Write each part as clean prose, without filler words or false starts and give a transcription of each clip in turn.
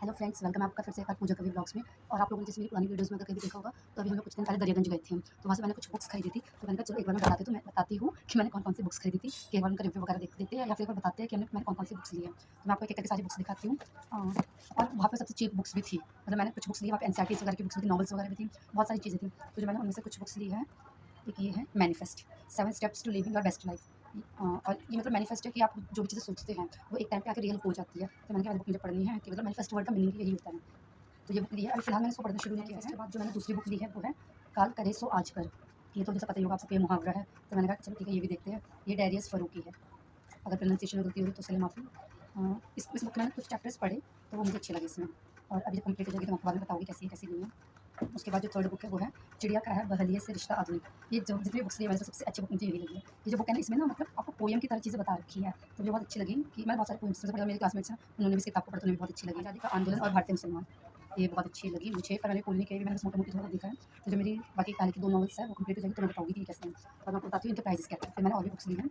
Hello friends, welcome है आपका फिर से एक बार पूजा कवि ब्लॉग्स में। और आप लोगों ने जैसे मेरी पुरानी वीडियोस में अगर कभी देखा होगा तो अभी हम लोग कुछ दिन पहले दरियागंज गए थे। तो वहाँ से मैंने कुछ बुक्स खरीदी थी। तो मैंने कहा चलो एक बार मैं बताती हूँ कि मैंने कौन-कौन सी बुक्स खरीदी थी, कि एक बार उनका रिव्यू वगैरह देख देते हैं या फिर एक बार बताते हैं कि मैंने कौन-कौन सी बुक्स ली है। तो मैं आपको एक-एक करके सारी बुक्स दिखाती हूँ। और वहाँ पे सबसे चीप बुक्स भी थी। मतलब मैंने कुछ बुक्स ली, वहाँ पे एनसीईआरटी वगैरह की बुक्स भी थी, नॉवेल्स वगैरह भी थी, बहुत सारी चीज़ें थी। तो जो मैंने उनमें से कुछ बुक्स ली है, एक ये है manifest, 7 steps to living your best life. और ये मतलब मैनिफेस्ट है कि आप जो भी चीज़ें सोचते हैं वो एक टाइम पे आके रियल हो जाती है। तो मैंने कहा बुक मुझे पढ़नी है कि मतलब मैनिफेस्ट वर्ड का मीनिंग यही होता है। तो ये बुक ली है, अभी फिलहाल मैंने इसको पढ़ना शुरू नहीं किया है। इसके बाद जो मैंने दूसरी बुक ली है वो है काल करे सो आज कर। ये तो जैसे पता ही होगा आपको, ये मुहावरा है। तो मैंने कहा चलो ठीक है, ये भी देखते हैं। ये डेरियस फ़ारूकी है। अगर प्रोनाउंसिएशन में गलती होगी तो उसके लिए माफ़ी। इस बुक में मैंने कुछ चैप्टर्स पढ़े तो वो मुझे अच्छे लगे इसमें। और अभी जब कंप्लीट हो जाएगी तो मैं आपको बाद में बताऊँगी कैसी है कैसी नहीं है। उसके बाद जो थर्ड बुक है वो है चिड़िया का है बहलिये से रिश्ता आधुनिक। ये जो जितनी बुक्स ली है मैंने सबसे अच्छी बुक मुझे यही लगी है। ये जो बुक है ना, इसमें ना मतलब आपको पोएम की तरह चीज़ें बता रखी है, तो मुझे बहुत अच्छी लगी। कि मैं बहुत सारे पोएम्स पढ़ा, मेरे क्लासमेट्स हैं उन्होंने भी इस किताब को पढ़ा तो उन्हें भी बहुत अच्छी लगी। आज़ादी का आंदोलन और भारतीय मुसलमान, ये बहुत अच्छी लगी मुझे, पर मैंने पूरी नहीं की, मैंने बस मोटा-मोटी थोड़ा देखा है। तो जो मेरी बाकी पहले की 2 नॉवेल्स हैं वो कंप्लीट हो जाएगी तो मैं बताऊँगी कि कैसे हैं। और मैं आपको बताती हूँ इनके प्राइसेस क्या हैं। फिर मैंने और भी बुक्स ली हैं।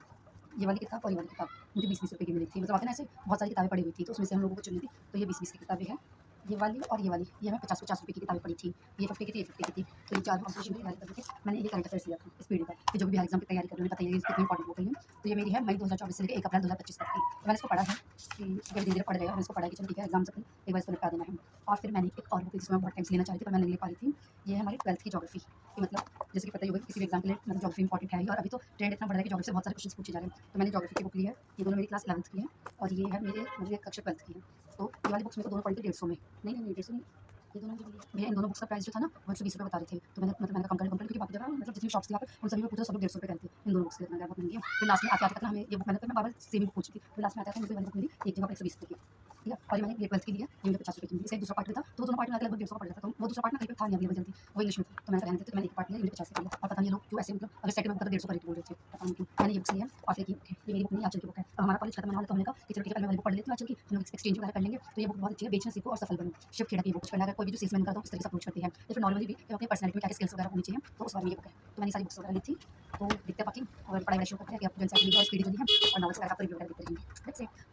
ये वाली किताब और ये वाली किताब मुझे 20-20 रुपए की मिली थी। मतलब आपने ऐसे बहुत सारी किताबें पड़ी हुई थी तो उसमें से हम लोगों को चुनी थी। तो ये 20-20 की किताबें हैं। ये वाली और ये वाली, ये हमें 50-50 रुपए की किताबें पड़ी थी। ये 50 की थी, ये 50 की थी। तो ये चारों कॉम्पिटिशन में करके मैंने ये करंट अफेयर्स लिया था इस पीरियड का, कि जो भी बिहार एग्जाम की तैयारी कर रहे हैं उन्हें पता ही है ये कितनी इंपॉर्टेंट हो गई है। तो ये मेरी है मई 2024 से लेकर 1 अप्रैल 2025 तक की। तो मैंने इसको पढ़ा है कि धीरे-धीरे पढ़ रहेगा, मैंने इसको पढ़ा है कि चलो ठीक है एग्जाम से पहले एक बार इसको निपटा देना है। और फिर मैंने एक और बुक जिसमें मैं बहुत टाइम से लेना चाह रही थी पर मैं नहीं ले पा रही थी। ये है हमारी 12th की ज्योग्राफी, कि मतलब जैसे कि पता ही होगा कि किसी भी एग्जाम के लिए मतलब ज्योग्राफी इंपॉर्टेंट है ही। और अभी तो ट्रेंड इतना बढ़ रहा है कि ज्योग्राफी से बहुत सारे क्वेश्चन पूछे जा रहे हैं। तो मैंने ज्योग्राफी की बुक ली है। ये दोनों मेरी क्लास 11th की है और ये है मेरी कक्षा 12th की है। तो ये वाली बुक्स मेरे को दोनों पड़ी थी 150 में। नहीं, नहीं, नहीं, 150 नहीं, ये दोनों मुझे मिली है। भैया इन दोनों बुक्स का प्राइस जो था ना वो 120 रुपए बता रहे थे। तो मैंने कम करके क्योंकि बाकी जगह मतलब जितनी शॉप्स थी यहाँ पे उन सभी में पूछा, सब लोग 150 रुपए कहते थे इन दोनों बुक्स के। मैंने कहा बहुत महंगी है। फिर लास्ट में आते-आते तक ना हमें ये बुक मैंने बार-बार सेम बुक पूछी थी। फिर लास्ट में आते-आते मुझे वाली बुक मिली एक जगह पे 120 रुपए की। ठीक है? और ये मैंने ये 12th की ली है, ये मुझे 50 रुपए की मिली। इसका एक दूसरा पार्ट भी था, तो दोनों पार्ट में लगभग 150 का पड़ रहा था। तो वो दूसरा पार्ट ना कहीं पे था नहीं अवेलेबल जल्दी, वो इंग्लिश में था। तो मैंने कहा रहने देते, तो मैंने एक पार्ट लिया, ये मुझे 50 का पड़ा। और पता नहीं ये लोग क्यों ऐसे मतलब अगर सेकंड में होता तो 150 का रेट बोल रहे थे, पता नहीं क्यों। मैंने ये बुक्स ली है और फिर ये मेरी बुक नहीं, आंचल की बुक है। अब हमारा कॉलेज खत्म होने वाला है तो हमने कहा कि चलो ठीक है पहले मैं वाली बुक पढ़ लेती हूँ आंचल की, फिर हम एक्सचेंज वगैरह कर लेंगे। तो ये बुक बहुत अच्छी है, बेचना सीखो और सफल बनो। शिव खेड़ा की बुक पढ़ना, अगर कोई भी जो सेल्समैन करता हो इस तरह से अप्रोच करते हैं या फिर नॉर्मली भी कि अपनी पर्सनैलिटी में क्या स्किल्स वगैरह होनी चाहिए, तो उस बारे में ये बुक है। तो मैंने सारी बुक्स वगैरह ली थी। तो देखते हैं बाकी और पढ़ाई वगैरह शुरू करते हैं कि आप जो एनसीईआरटी और स्पीडी जो ली है और नॉवेल्स वगैरह आपको रिव्यू वगैरह देते रहेंगे। That's it.